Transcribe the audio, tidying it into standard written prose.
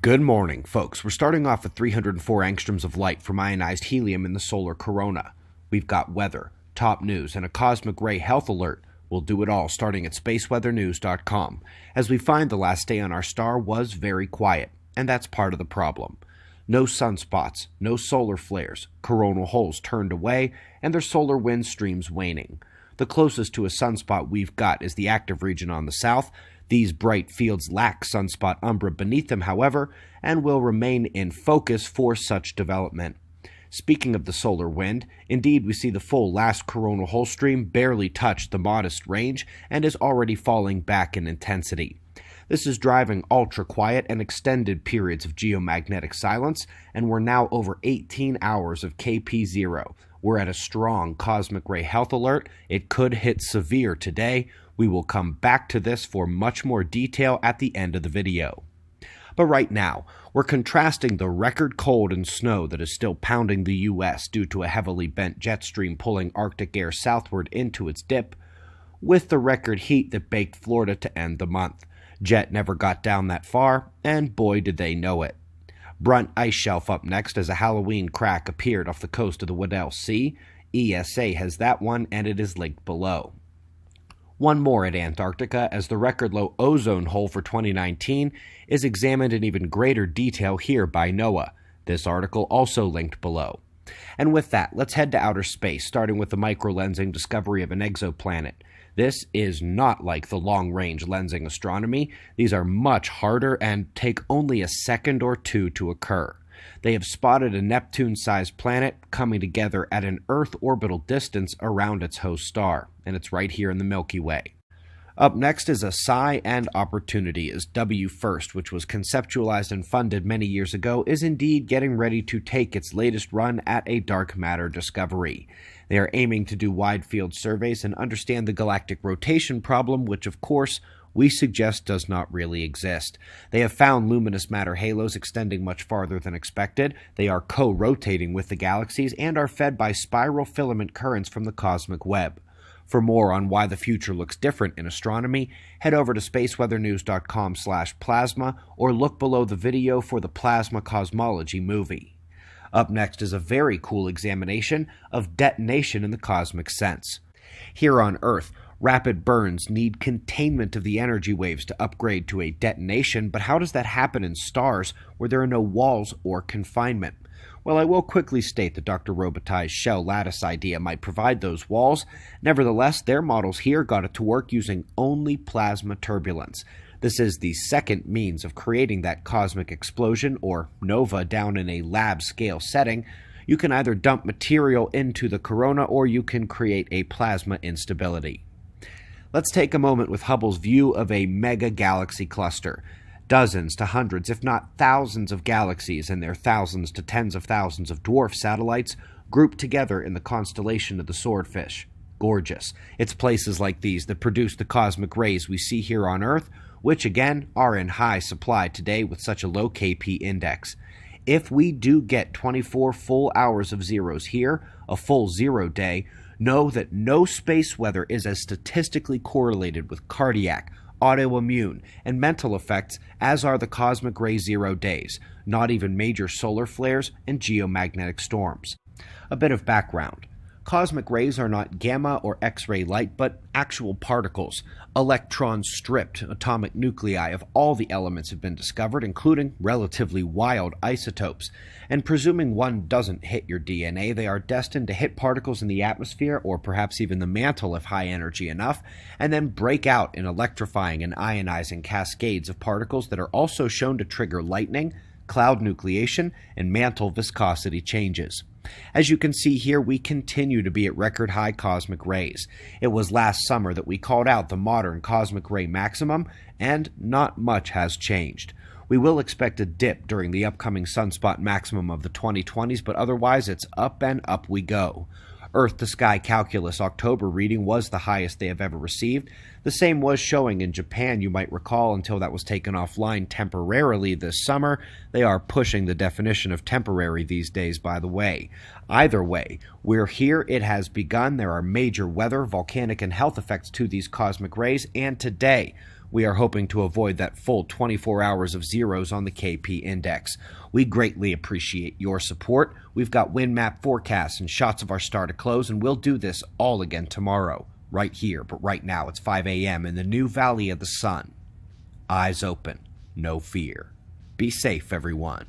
Good morning, folks. We're starting off with 304 angstroms of light from ionized helium in the solar corona. We've got weather, top news, and a cosmic ray health alert. We'll do it all starting at spaceweathernews.com. As we find the last day on our star was very quiet, and that's part of the problem. No sunspots, no solar flares, coronal holes turned away, and their solar wind streams waning. The closest to a sunspot we've got is the active region on the south. These bright fields lack sunspot umbra beneath them, however, and will remain in focus for such development. Speaking of the solar wind, indeed we see the full last coronal hole stream barely touch the modest range and is already falling back in intensity. This is driving ultra-quiet and extended periods of geomagnetic silence, and we're now over 18 hours of KP0. We're at a strong cosmic ray health alert. It could hit severe today. We will come back to this for much more detail at the end of the video. But right now, we're contrasting the record cold and snow that is still pounding the U.S. due to a heavily bent jet stream pulling Arctic air southward into its dip, with the record heat that baked Florida to end the month. Jet never got down that far, and boy did they know it. Brunt ice shelf up next as a Halloween crack appeared off the coast of the Weddell Sea. ESA has that one, and it is linked below. One more at Antarctica, as the record low ozone hole for 2019 is examined in even greater detail here by NOAA. This article also linked below. And with that, let's head to outer space, starting with the microlensing discovery of an exoplanet. This is not like the long-range lensing astronomy. These are much harder and take only a second or two to occur. They have spotted a Neptune-sized planet coming together at an Earth orbital distance around its host star, and it's right here in the Milky Way. Up next is a sigh and opportunity, as W First, which was conceptualized and funded many years ago, is indeed getting ready to take its latest run at a dark matter discovery. They are aiming to do wide-field surveys and understand the galactic rotation problem, which, of course, we suggest does not really exist. They have found luminous matter halos extending much farther than expected. They are co-rotating with the galaxies and are fed by spiral filament currents from the cosmic web. For more on why the future looks different in astronomy, head over to spaceweathernews.com/plasma or look below the video for the Plasma Cosmology movie. Up next is a very cool examination of detonation in the cosmic sense. Here on Earth, rapid burns need containment of the energy waves to upgrade to a detonation, but how does that happen in stars where there are no walls or confinement? Well, I will quickly state that Dr. Robitaille's shell lattice idea might provide those walls. Nevertheless, their models here got it to work using only plasma turbulence. This is the second means of creating that cosmic explosion, or nova, down in a lab-scale setting. You can either dump material into the corona, or you can create a plasma instability. Let's take a moment with Hubble's view of a mega-galaxy cluster. Dozens to hundreds, if not thousands of galaxies and their thousands to tens of thousands of dwarf satellites grouped together in the constellation of the Swordfish. Gorgeous. It's places like these that produce the cosmic rays we see here on Earth, which again are in high supply today with such a low KP index. If we do get 24 full hours of zeros here, a full zero day, know that no space weather is as statistically correlated with cardiac, autoimmune, and mental effects as are the cosmic ray zero days, not even major solar flares and geomagnetic storms. A bit of background. Cosmic rays are not gamma or X-ray light, but actual particles. Electron-stripped atomic nuclei of all the elements have been discovered, including relatively wild isotopes. And presuming one doesn't hit your DNA, they are destined to hit particles in the atmosphere, or perhaps even the mantle if high energy enough, and then break out in electrifying and ionizing cascades of particles that are also shown to trigger lightning, cloud nucleation, and mantle viscosity changes. As you can see here, we continue to be at record-high cosmic rays. It was last summer that we called out the modern cosmic ray maximum, and not much has changed. We will expect a dip during the upcoming sunspot maximum of the 2020s, but otherwise it's up and up we go. Earth-to-sky calculus October reading was the highest they have ever received. The same was showing in Japan, you might recall, until that was taken offline temporarily this summer. They are pushing the definition of temporary these days, by the way. Either way, we're here, it has begun. There are major weather, volcanic, and health effects to these cosmic rays, and today We are hoping to avoid that full 24 hours of zeros on the KP index. We greatly appreciate your support. We've got wind map forecasts and shots of our star to close, and we'll do this all again tomorrow, right here. But right now it's 5 a.m. in the new Valley of the Sun. Eyes open, no fear. Be safe, everyone.